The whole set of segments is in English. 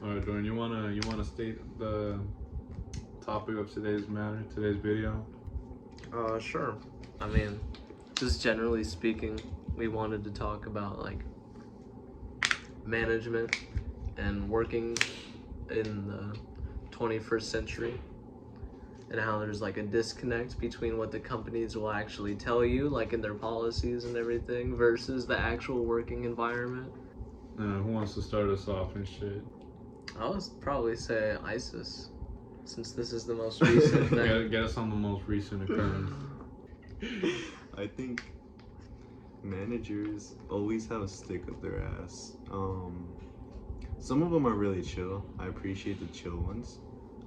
All right, Jordan, you wanna state the topic of today's video? Sure. I mean, just generally speaking, we wanted to talk about like management and working in the 21st century and how there's like a disconnect between what the companies will actually tell you, like in their policies and everything, versus the actual working environment. Who wants to start us off and shit? I would probably say ISIS, since this is the most recent thing. Get us on the most recent occurrence. I think managers always have a stick up their ass. Some of them are really chill. I appreciate the chill ones,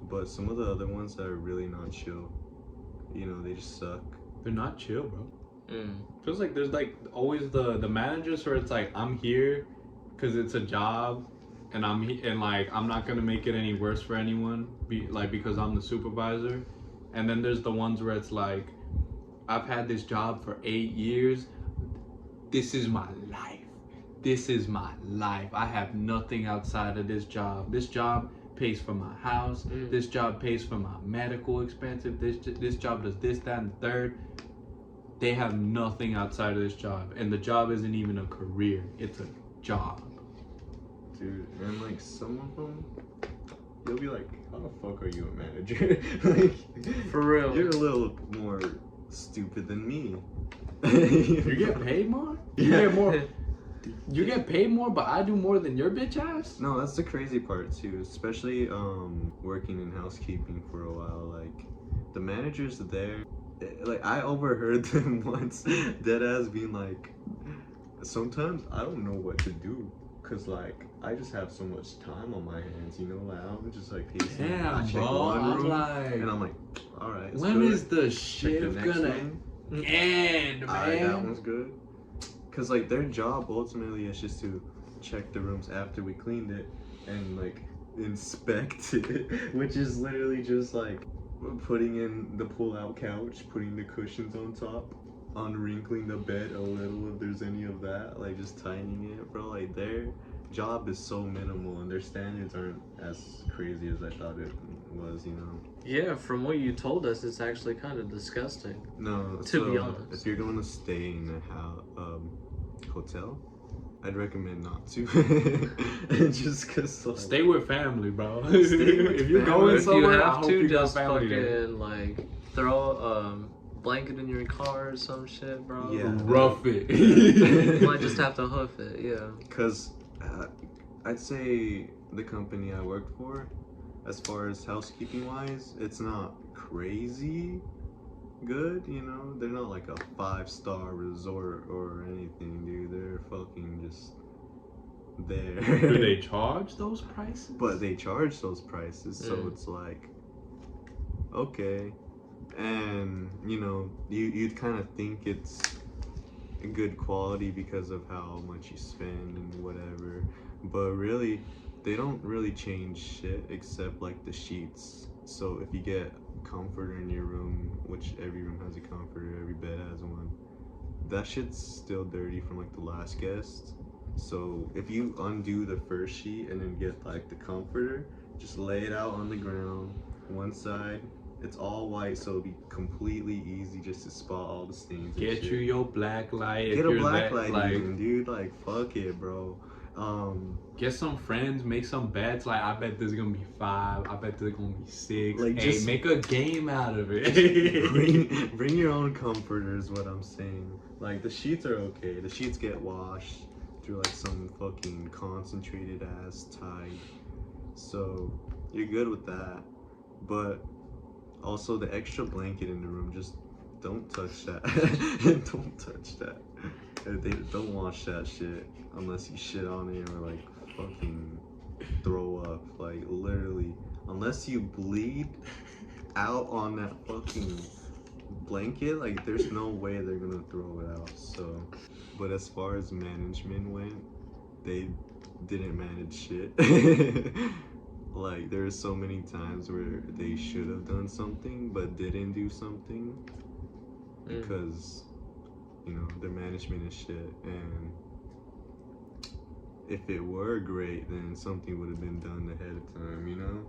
but some of the other ones that are really not chill, you know, they just suck. They're not chill, bro. Feels like there's like always the managers where it's like, I'm here because it's a job, and and like I'm not gonna make it any worse for anyone, because I'm the supervisor. And then there's the ones where it's like, I've had this job for 8 years. This is my life. This is my life. I have nothing outside of this job. This job pays for my house. This job pays for my medical expenses. This job does this, that, and the third. They have nothing outside of this job, and the job isn't even a career. It's a job. Dude, and like some of them, you'll be like, how the fuck are you a manager? Like, for real. You're a little more stupid than me. You get paid more? You Yeah. get more. You get paid more, but I do more than your bitch ass? No, that's the crazy part too, especially working in housekeeping for a while. Like the managers there, like I overheard them once dead ass being like, sometimes I don't know what to do, cause like I just have so much time on my hands, you know, like I'm just like pacing. Damn, I check bro, one room, like, and I'm like, all right, it's when good. is the Check the shift next gonna room. end, man? Alright, that one's good. Cause like their job ultimately is just to check the rooms after we cleaned it and like inspect it, which is literally just like putting in the pull-out couch, putting the cushions on top, unwrinkling the bed a little if there's any of that, like just tightening it, bro. Like their job is so minimal and their standards aren't as crazy as I thought it was, you know. Yeah, from what you told us, it's actually kind of disgusting. No, to be honest. if you're going to stay in a hotel, I'd recommend not to. Just cause like, Stay with family, bro. Stay with If you're family. going If you somewhere, I have hope to, you got just family there. fucking like throw a blanket in your car or some shit, bro. Yeah. Rough it. You might just have to hoof it, yeah. Cause I'd say the company I worked for, as far as housekeeping wise, it's not crazy good, you know. They're not like a 5-star resort or anything, dude. They're fucking just there. Do they charge those prices? But they charge those prices, so it's like, okay. And you know, you'd kind of think it's good quality because of how much you spend and whatever, but really they don't really change shit except like the sheets. So if you get a comforter in your room, which every room has a comforter, every bed has one, that shit's still dirty from like the last guest. So if you undo the first sheet and then get like the comforter, just lay it out on the ground, one side. It's all white, so it'll be completely easy just to spot all the stains. Get you your black light. Get if a you're black that, light, like, even, dude. Like, fuck it, bro. Get some friends, make some bets. Like, I bet there's gonna be 5. I bet there's gonna be 6. Like, hey, just make a game out of it. bring your own comforter is what I'm saying. Like, the sheets are okay. The sheets get washed through like some fucking concentrated ass Tide, so you're good with that. But also the extra blanket in the room, just don't touch that. Don't touch that. They don't wash that shit unless you shit on it or like fucking throw up. Like literally, unless you bleed out on that fucking blanket, like there's no way they're gonna throw it out. So, but as far as management went, they didn't manage shit. Like there's so many times where they should have done something but didn't do something because you know their management is shit. And if it were great, then something would have been done ahead time, you know?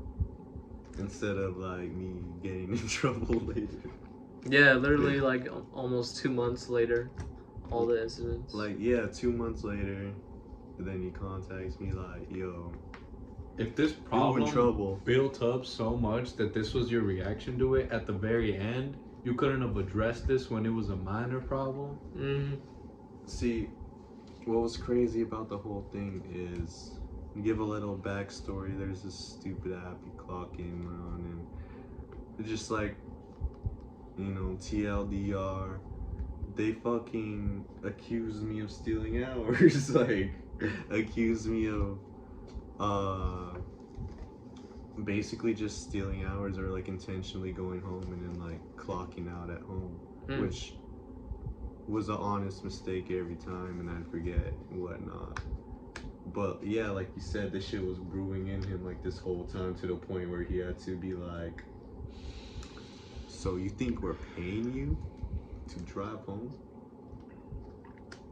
Instead of like me getting in trouble later. Yeah, literally like almost 2 months later, all the incidents. Like, yeah, 2 months later, then he contacts me like, yo, if this you in problem trouble. built up so much that this was your reaction to it at the very end, you couldn't have addressed this when it was a minor problem. See, what was crazy about the whole thing is, give a little backstory. There's this stupid app you clock in on, and it's just like, you know, TLDR. They fucking accused me of stealing hours. Like, accused me of basically just stealing hours, or like intentionally going home and then like clocking out at home, which was an honest mistake every time, and I'd forget and whatnot. But yeah, like you said, this shit was brewing in him like this whole time, to the point where he had to be like, so you think we're paying you to drive home?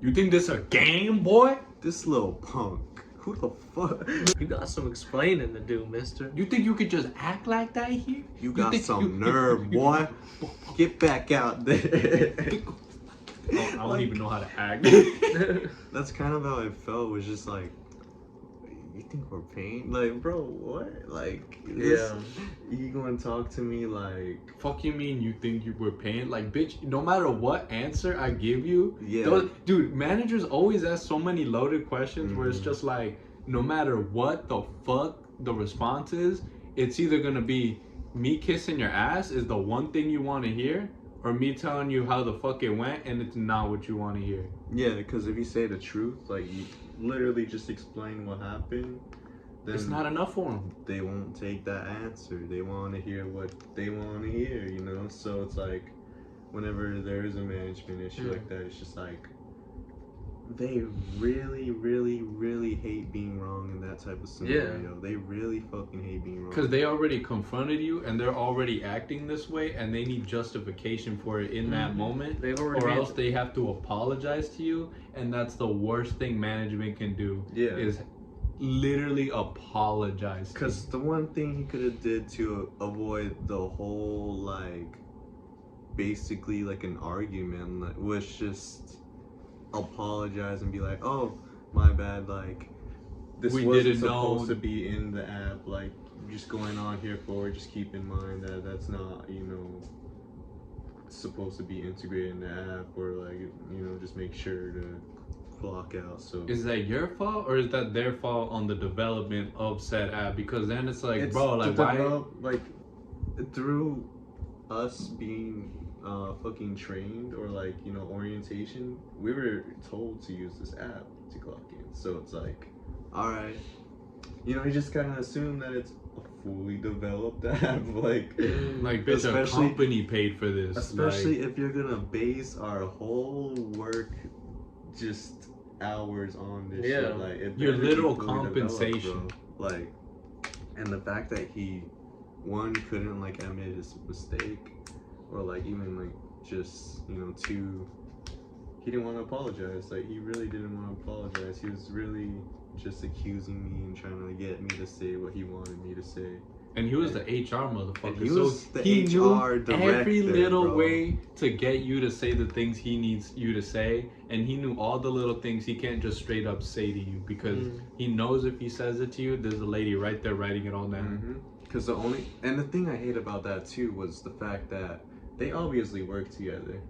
You think this a game, boy? This little punk. Who the fuck? You got some explaining to do, mister. You think you could just act like that here? You got some nerve, boy. Get back out there. I don't even know how to act. That's kind of how I felt. Was just like, you think we're paying? Like, bro, what? Like, Yeah. You gonna talk to me like? Fuck you mean you think you were paying? Like, bitch, no matter what answer I give you, Yeah. Dude, managers always ask so many loaded questions where it's just like, no matter what the fuck the response is, it's either gonna be me kissing your ass is the one thing you want to hear, or me telling you how the fuck it went and it's not what you want to hear. Yeah, because if you say the truth, like you literally just explain what happened, then It's not enough for them. they won't take that answer. They want to hear what they want to hear, you know? So it's like, whenever there is a management issue like that, it's just like, they really, really, really hate being wrong in that type of scenario. Yeah. They really fucking hate being wrong. Because they already confronted you and they're already acting this way and they need justification for it in that moment. They've already Or made else they have to apologize to you, and that's the worst thing management can do. Yeah. Is literally apologize. Because the one thing he could have did to avoid the whole, like, basically like an argument, like, was just apologize and be like, oh, my bad, like, this We wasn't didn't supposed know. to be in the app, like, just going on here forward, just keep in mind that that's not, you know, supposed to be integrated in the app, or like, you know, just make sure to clock out. So Is that your fault or is that their fault on the development of said app? Because then it's like, bro, like, why? like, through us being fucking trained, or like, you know, orientation, we were told to use this app to clock in. So it's like, all right, you know, you just kind of assume that it's a fully developed app. Like Bitch, a company paid for this. especially if you're gonna base our whole work just hours on this shit, like, it your better be little fully compensation. developed, bro. Like, and the fact that he, one, couldn't like admit his mistake, or like even like just, you know, two, he didn't want to apologize. Like, he really didn't want to apologize. He was really just accusing me and trying to get me to say what he wanted me to say. And he was the HR motherfucker. He was the he HR knew director, every little bro. way to get you to say the things he needs you to say, and he knew all the little things he can't just straight up say to you, because he knows if he says it to you, there's a lady right there writing it all down. Because the thing I hate about that too was the fact that they obviously work together.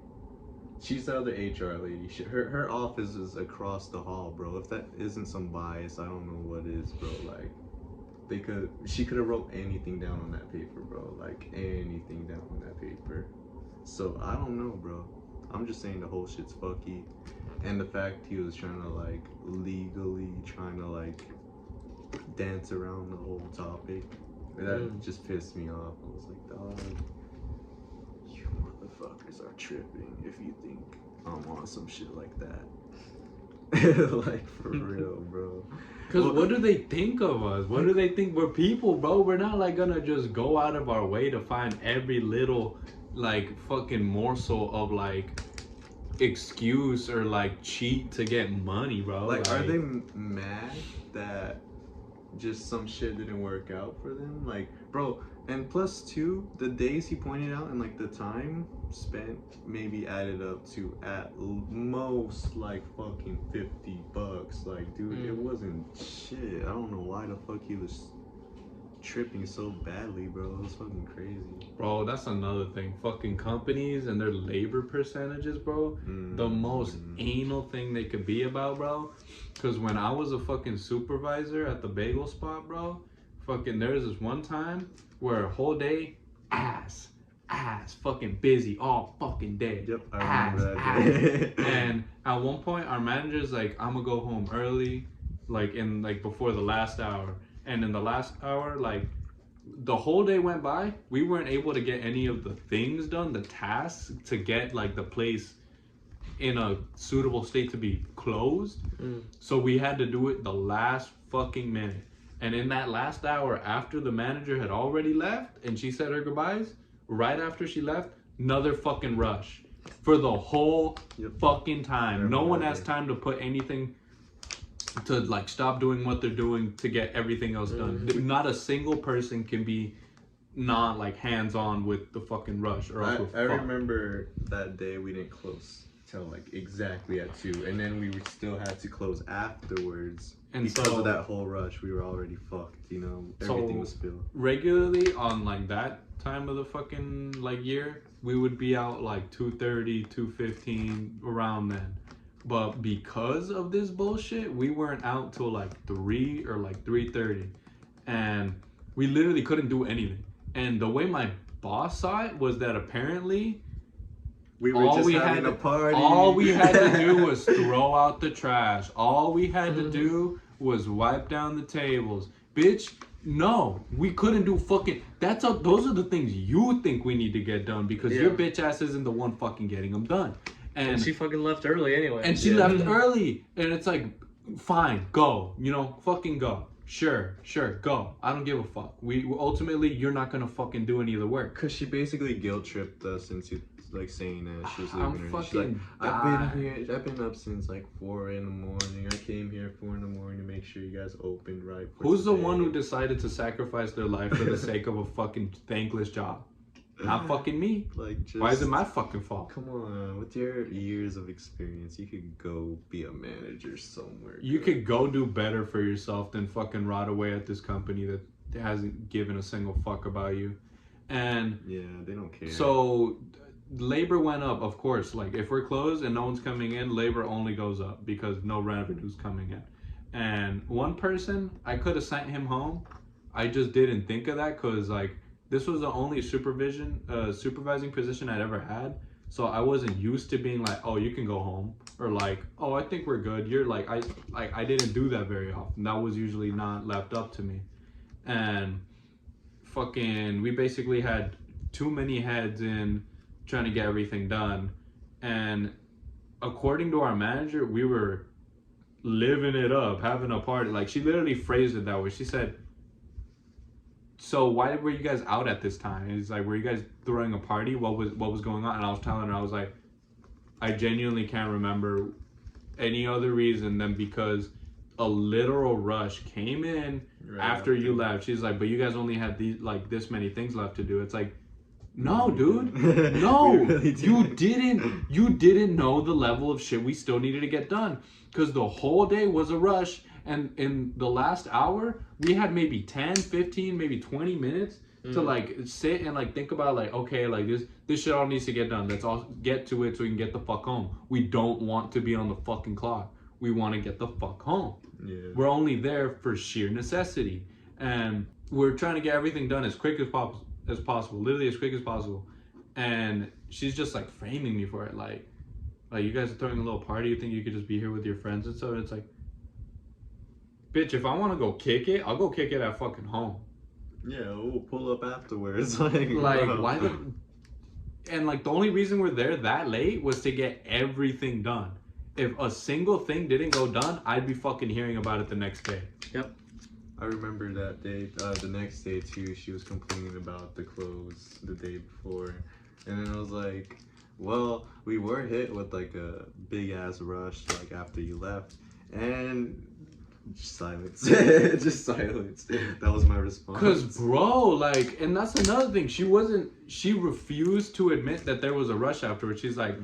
She's the other HR lady. Her office is across the hall, bro. If that isn't some bias, I don't know what is, bro. Like, she could have wrote anything down on that paper, bro. Like, anything down on that paper. So I don't know, bro. I'm just saying the whole shit's fucky, and the fact he was trying to like legally trying to like dance around the whole topic, that just pissed me off. I was like, dog, you motherfuckers are tripping if you think I'm on some shit like that. Like, for real, bro. Because what do they think of us? What do they think? We're people, bro. We're not like gonna just go out of our way to find every little like fucking morsel of like excuse or like cheat to get money, bro. Like, are they mad that just some shit didn't work out for them. Like, bro, and plus two, the days he pointed out and like the time spent maybe added up to at most like fucking $50. Like, dude, it wasn't shit. I don't know why the fuck he was tripping so badly, bro. It was fucking crazy. Bro, that's another thing. Fucking companies and their labor percentages, bro. The most anal thing they could be about, bro. Because when I was a fucking supervisor at the bagel spot, bro, fucking there was this one time where a whole day, ass, fucking busy all fucking day. Yep, I remember that day. And at one point, our manager's like, I'm gonna go home early, like in like before the last hour. And in the last hour, like the whole day went by, we weren't able to get any of the things done, the tasks to get like the place in a suitable state to be closed. So we had to do it the last fucking minute. And in that last hour, after the manager had already left and she said her goodbyes, right after she left, another fucking rush for the whole fucking time. No one has time to put anything to like stop doing what they're doing to get everything else done. Not a single person can be not like hands on with the fucking rush or else I remember that day we didn't close till like exactly at 2, and then we still had to close afterwards. And because of that whole rush, we were already fucked, you know, everything was spilled. Regularly on like that time of the fucking like year, we would be out like 2:30, 2:15 around then. But because of this bullshit, we weren't out till like 3 or like 3:30. And we literally couldn't do anything. And the way my boss saw it was that apparently we were just having a party. All we had to do was throw out the trash. All we had to do was wipe down the tables. Bitch, no, we couldn't do fucking... Those are the things you think we need to get done because your bitch ass isn't the one fucking getting them done. And she fucking left early anyway. And she left early. And it's like, fine, go. You know, fucking go. Sure, go. I don't give a fuck. We ultimately, you're not gonna fucking do any of the work. Cause she basically guilt tripped us into like saying that she was leaving her. She's like, I've been up since like 4 in the morning. I came here 4 in the morning to make sure you guys opened right. Who's the one who decided to sacrifice their life for the sake of a fucking thankless job? Not fucking me. Like, just, why is it my fucking fault? Come on, with your years of experience, you could go be a manager somewhere. You could go do better for yourself than fucking rot away at this company that hasn't given a single fuck about you. And yeah, they don't care. So labor went up, of course. Like if we're closed and no one's coming in, labor only goes up because no revenue's coming in. And one person, I could have sent him home. I just didn't think of that because like this was the only supervising position I'd ever had. So I wasn't used to being like, oh, you can go home. Or like, oh, I think we're good. You're like, I didn't do that very often. That was usually not left up to me. And fucking, we basically had too many heads in trying to get everything done. And according to our manager, we were living it up, having a party. Like she literally phrased it that way. She said, so why were you guys out at this time? And it's like, were you guys throwing a party? What was going on? And I was telling her, I was like, I genuinely can't remember any other reason than because a literal rush came in after you left. She's like, but you guys only had these like this many things left to do. It's like, no, dude, no, really you didn't know the level of shit we still needed to get done because the whole day was a rush. And in the last hour, we had maybe 10, 15, maybe 20 minutes to like sit and like think about like, okay, like this shit all needs to get done. Let's all get to it so we can get the fuck home. We don't want to be on the fucking clock. We want to get the fuck home. Yeah. We're only there for sheer necessity. And we're trying to get everything done as quick as possible, literally as quick as possible. And she's just like framing me for it. Like you guys are throwing a little party. You think you could just be here with your friends and stuff? It's like, bitch, if I want to go kick it, I'll go kick it at fucking home. Yeah, we'll pull up afterwards. like why the... And like the only reason we're there that late was to get everything done. If a single thing didn't go done, I'd be fucking hearing about it the next day. Yep. I remember that day, the next day too, she was complaining about the clothes the day before. And then I was like, well, we were hit with like a big ass rush like after you left. And Silence. Just silence. That was my response. Cause bro, like, and that's another thing. She refused to admit that there was a rush afterwards. She's like,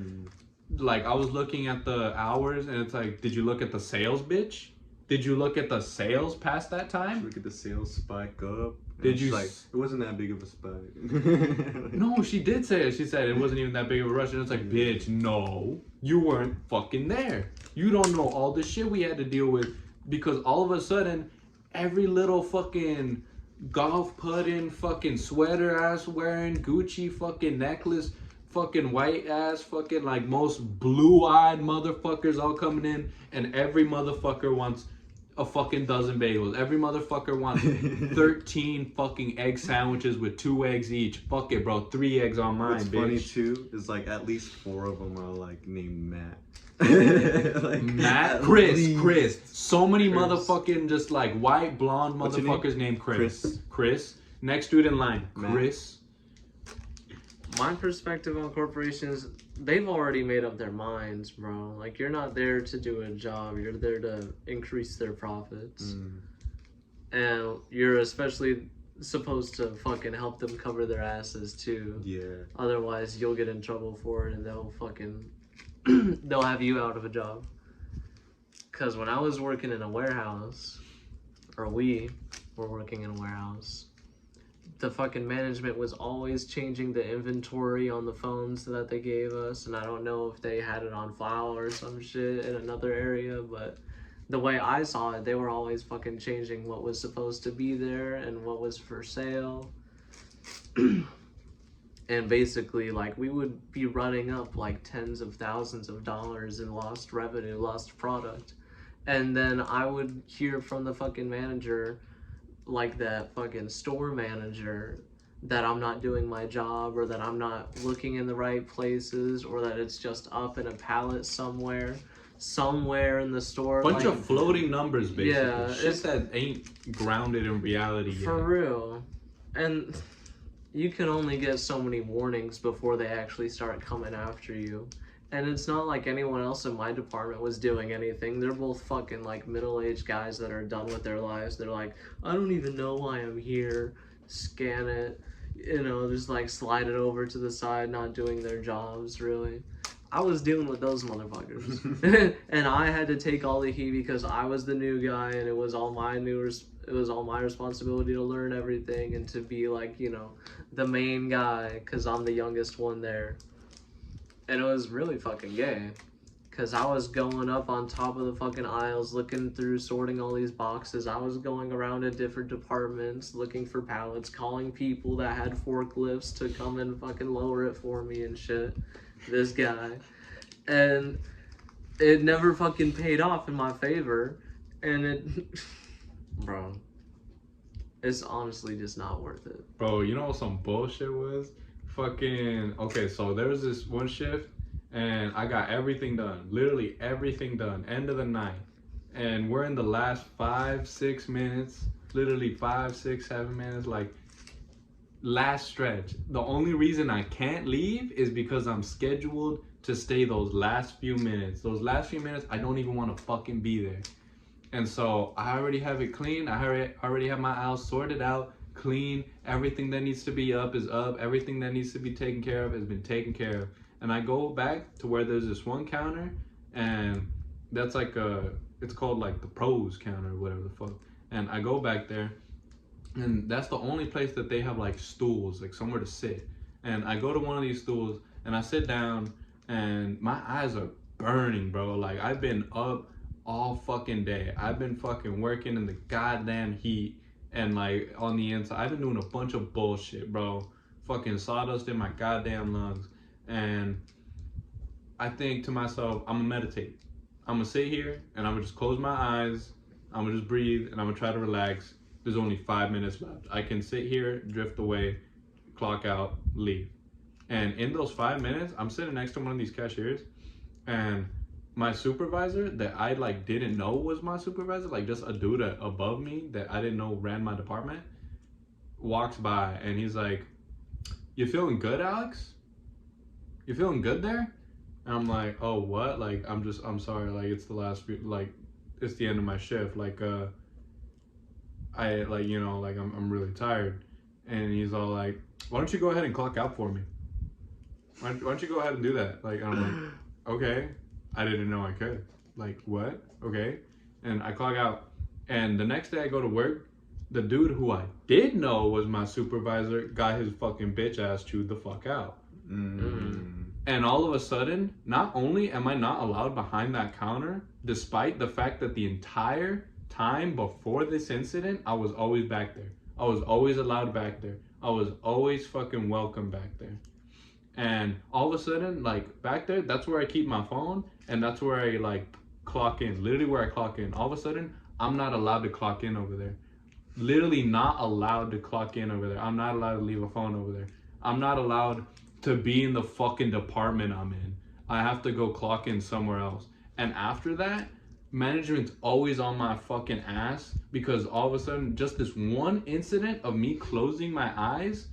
I was looking at the hours, and it's like, did you look at the sales, bitch? Did you look at the sales past that time? Look at the sales spike up. Did you? Like, it wasn't that big of a spike. No, she did say it. She said it wasn't even that big of a rush, and it's like, bitch, no, you weren't fucking there. You don't know all the shit we had to deal with, because all of a sudden, every little fucking golf putting, fucking sweater ass wearing, Gucci fucking necklace, fucking white ass, fucking like most blue eyed motherfuckers all coming in, and every motherfucker wants a fucking dozen bagels. Every motherfucker wants 13 fucking egg sandwiches with 2 eggs each. Fuck it, bro. 3 eggs on mine, What's bitch. funny too is like at least 4 of them are like named Matt. Like, Matt, Chris. So many Chris. motherfucking just like white blonde What's your motherfuckers named Chris. Next dude in line, Matt. Chris. My perspective on corporations, they've already made up their minds, bro. Like, you're not there to do a job, you're there to increase their profits. And you're especially supposed to fucking help them cover their asses too. Yeah. Otherwise, you'll get in trouble for it, and they'll fucking they'll have you out of a job. Cause when I was working in a warehouse, or we were working in a warehouse, the fucking management was always changing the inventory on the phones that they gave us, and I don't know if they had it on file or some shit in another area, but the way I saw it, they were always fucking changing what was supposed to be there and what was for sale. And basically, like, we would be running up like tens of thousands of dollars in lost revenue, lost product. And then I would hear from the fucking manager, like that fucking store manager, that I'm not doing my job, or that I'm not looking in the right places, or that it's just up in a pallet somewhere in the store. Bunch like, of floating numbers, basically. Yeah, Shit that ain't grounded in reality yet. for real. And you can only get so many warnings before they actually start coming after you. And it's not like anyone else in my department was doing anything. They're both fucking like middle-aged guys that are done with their lives. They're like, I don't even know why I'm here. Scan it, you know, just like slide it over to the side, not doing their jobs really. I was dealing with those motherfuckers. And I had to take all the heat because I was the new guy, and it was all my responsibility to learn everything and to be like, you know, the main guy, because I'm the youngest one there. And it was really fucking gay, because I was going up on top of the fucking aisles, looking through, sorting all these boxes. I was going around to different departments, looking for pallets, calling people that had forklifts to come and fucking lower it for me and shit. This guy. And it never fucking paid off in my favor. And it... Bro. It's honestly just not worth it. Bro, you know what some bullshit was? Fucking, okay, so there was this one shift, and I got everything done. Literally everything done. End of the night. And we're in the last 5-6 minutes. Literally 5, 6, 7 minutes. Like, last stretch. The only reason I can't leave is because I'm scheduled to stay those last few minutes. Those last few minutes, I don't even want to fucking be there. And so I already have it clean. I already have my aisles sorted out, clean. Everything that needs to be up is up. Everything that needs to be taken care of has been taken care of. And I go back to where there's this one counter, and that's like it's called like the pros counter, whatever the fuck. And I go back there, and that's the only place that they have like stools, like somewhere to sit. And I go to one of these stools, and I sit down, and my eyes are burning, bro. Like, I've been up all fucking day. I've been fucking working in the goddamn heat, and like on the inside, I've been doing a bunch of bullshit, bro. Fucking sawdust in my goddamn lungs. And I think to myself, I'm gonna meditate. I'm gonna sit here, and I'm gonna just close my eyes. I'm gonna just breathe, and I'm gonna try to relax. There's only 5 minutes left. I can sit here, drift away, clock out, leave. And in those 5 minutes, I'm sitting next to one of these cashiers, and my supervisor that I like didn't know was my supervisor, like just a dude above me that I didn't know ran my department, walks by, and he's like, "You feeling good, Alex? You feeling good there?" And I'm like, "Oh, what? Like, I'm sorry, like it's the last few, like it's the end of my shift. Like, I like, you know, like I'm really tired. And he's all like, why don't you go ahead and clock out for me? Why don't you go ahead and do that? Like, I'm like, okay. I didn't know I could. Like, what? Okay. And I clock out. And the next day I go to work. The dude who I did know was my supervisor got his fucking bitch ass chewed the fuck out. And all of a sudden, not only am I not allowed behind that counter, despite the fact that the entire time before this incident, I was always back there. I was always allowed back there. I was always fucking welcome back there. And all of a sudden, like, back there, that's where I keep my phone, and that's where I, like, clock in. Literally where I clock in. All of a sudden, I'm not allowed to clock in over there. Literally not allowed to clock in over there. I'm not allowed to leave a phone over there. I'm not allowed to be in the fucking department I'm in. I have to go clock in somewhere else. And after that, management's always on my fucking ass because all of a sudden, just this one incident of me closing my eyes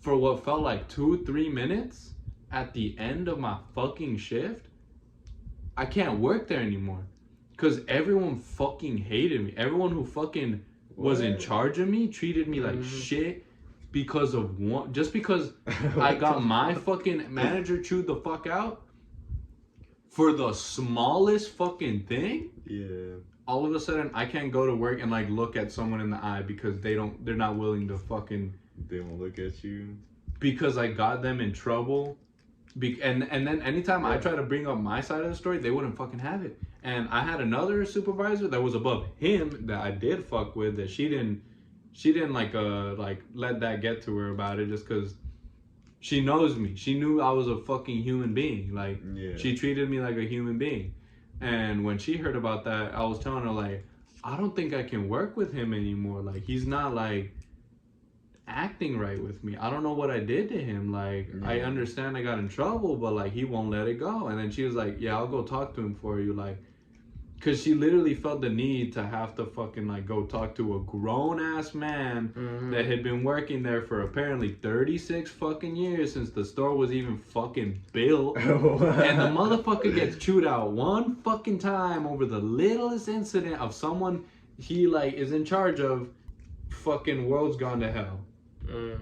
for what felt like 2-3 minutes at the end of my fucking shift, I can't work there anymore. Because everyone fucking hated me. Everyone who fucking was in charge of me treated me like shit because of one, just because I got my fucking manager chewed the fuck out for the smallest fucking thing. Yeah. All of a sudden I can't go to work and like look at someone in the eye because they're not willing to fucking, they won't look at you because I got them in trouble. And then anytime I try to bring up my side of the story, they wouldn't fucking have it. And I had another supervisor that was above him that I did fuck with, that she didn't like let that get to her about it, just because she knows me. She knew I was a fucking human being. Like, she treated me like a human being. And when she heard about that, I was telling her, like, I don't think I can work with him anymore. Like, he's not like acting right with me. I don't know what I did to him. Like, I understand I got in trouble, but like, he won't let it go. And then she was like, yeah, I'll go talk to him for you. Like, because she literally felt the need to have to fucking like go talk to a grown ass man that had been working there for apparently 36 fucking years since the store was even fucking built. And the motherfucker gets chewed out one fucking time over the littlest incident of someone he like is in charge of. Fucking world's gone to hell.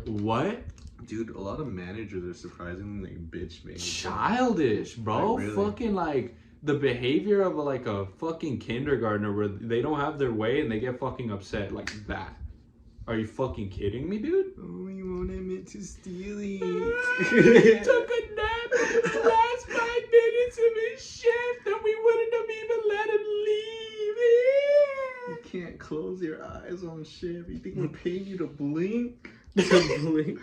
What? Dude, a lot of managers are surprisingly like bitch made. Childish, bro. Like, really? Fucking like the behavior of like a fucking kindergartner where they don't have their way and they get fucking upset like that. Are you fucking kidding me, dude? Oh, you won't admit to stealing. He took a nap in the last 5 minutes of his shift and we wouldn't have even let him leave. You can't close your eyes on shit. You think we're paying you to blink? To blink.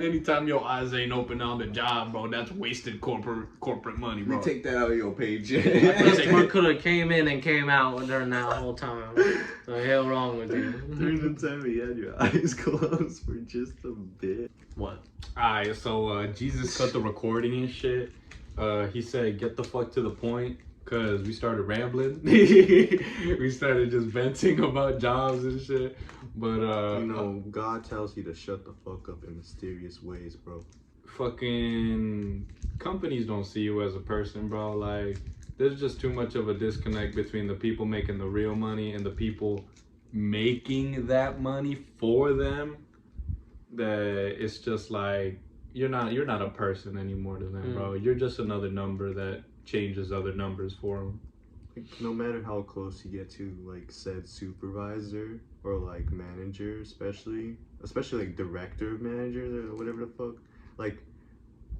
Anytime your eyes ain't open on the job, bro, that's wasted corporate money, bro. We take that out of your paycheck. What could have came in and came out during that whole time? The hell wrong with you? During the time you had your eyes closed for just a bit. What? Alright, so Jesus cut the recording and shit. He said, get the fuck to the point, because we started rambling. We started just venting about jobs and shit. But, you know, God tells you to shut the fuck up in mysterious ways, bro. Fucking companies don't see you as a person, bro. Like, there's just too much of a disconnect between the people making the real money and the people making that money for them, that it's just like, you're not a person anymore to them, bro. You're just another number that changes other numbers for them. Like, no matter how close you get to like said supervisor or like manager, especially like director of managers or whatever the fuck, like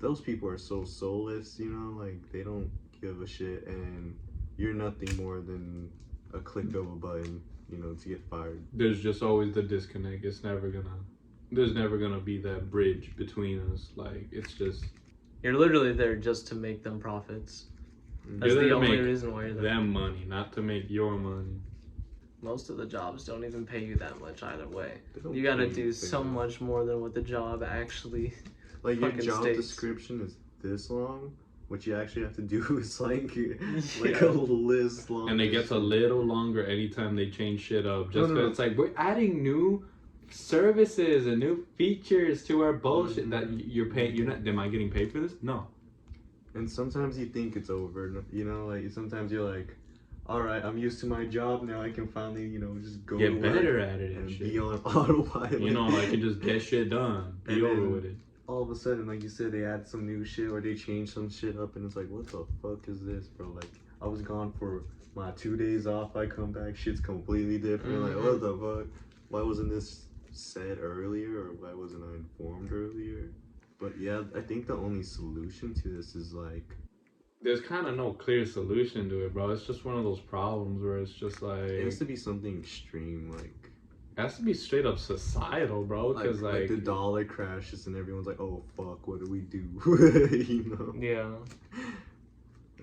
those people are so soulless, you know, like they don't give a shit, and you're nothing more than a click of a button, you know, to get fired. There's just always the disconnect. There's never gonna be that bridge between us. Like, it's just, You're literally there just to make them profits. That's you're there the to only make reason why you're there. them money, not to make your money. Most of the jobs don't even pay you that much either way. They don't You gotta pay do you so that. much more than what the job actually Like your fucking job states. description is this long. What you actually have to do is like a list long. And it gets a little longer anytime they change shit up. Just because it's like, we're adding new services and new features to our bullshit that you're paying. You're not. Am I getting paid for this? No. And sometimes you think it's over, you know, like sometimes you're like, alright, I'm used to my job now. I can finally, just go to Get work better at it and and be shit. on autopilot. You know, I can just get shit done. Be And over then with it. all of a sudden, like you said, they add some new shit or they change some shit up, and it's like, what the fuck is this, bro? Like, I was gone for my 2 days off. I come back, shit's completely different. Like, what the fuck? Why wasn't this said earlier, or why wasn't I informed earlier? But yeah, I think the only solution to this is like, There's kind of no clear solution to it, bro. It's just one of those problems where it's just like it has to be something extreme, like. It has to be straight up societal, bro. Because like the dollar crashes and everyone's like, "Oh fuck, what do we do?" Yeah.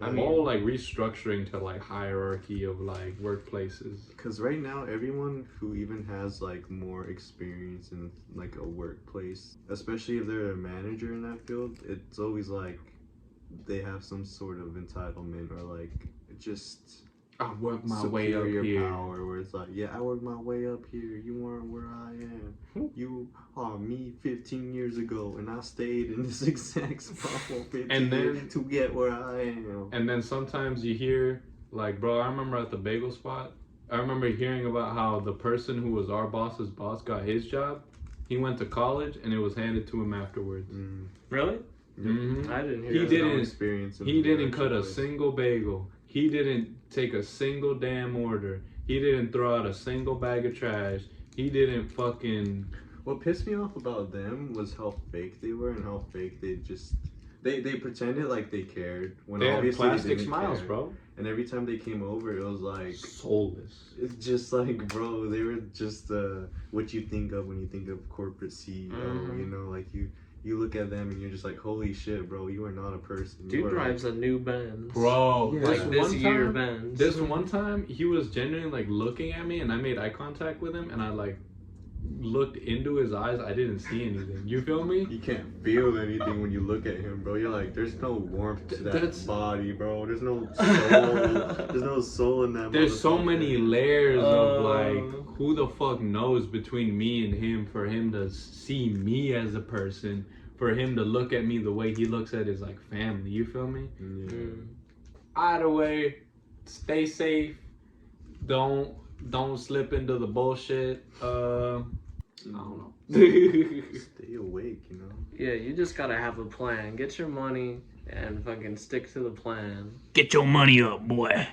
I'm all like restructuring to like hierarchy of like workplaces. Because right now, everyone who even has like more experience in like a workplace, especially if they're a manager in that field, it's always like they have some sort of entitlement or like just I work my way up here. Power, where it's like, yeah, I work my way up here. You aren't where I am. You are me 15 years ago, and I stayed in this exact spot for 15 years to get where I am. And then sometimes you hear, like, bro, I remember at the bagel spot, I remember hearing about how the person who was our boss's boss got his job. He went to college, and it was handed to him afterwards. Really? Mm-hmm. I didn't hear He that. didn't. Experience He didn't cut a single bagel. He didn't take a single damn order. He didn't throw out a single bag of trash. He didn't fucking... What pissed me off about them was how fake they were and how fake they just... They pretended like they cared. When they obviously had plastic they didn't smiles, care. bro. And every time they came over, it was like... Soulless. It's just like, bro, they were just what you think of when you think of corporate CEO. You know, like you look at them and you're just like, holy shit, bro, you are not a person. Dude drives a new Benz. Bro, yeah. Like this year Benz. This one time, he was genuinely like looking at me and I made eye contact with him and I like looked into his eyes. I didn't see anything. You feel me? You can't feel anything when you look at him, bro. You're like, there's no warmth to that body, bro. There's no soul. There's no soul in that. There's so many layers of like, who the fuck knows between me and him for him to see me as a person, for him to look at me the way he looks at his like family. You feel me? Yeah. Either way, stay safe. Don't slip into the bullshit. I don't know. Stay awake, you know? Yeah, you just gotta have a plan. Get your money and fucking stick to the plan. Get your money up, boy.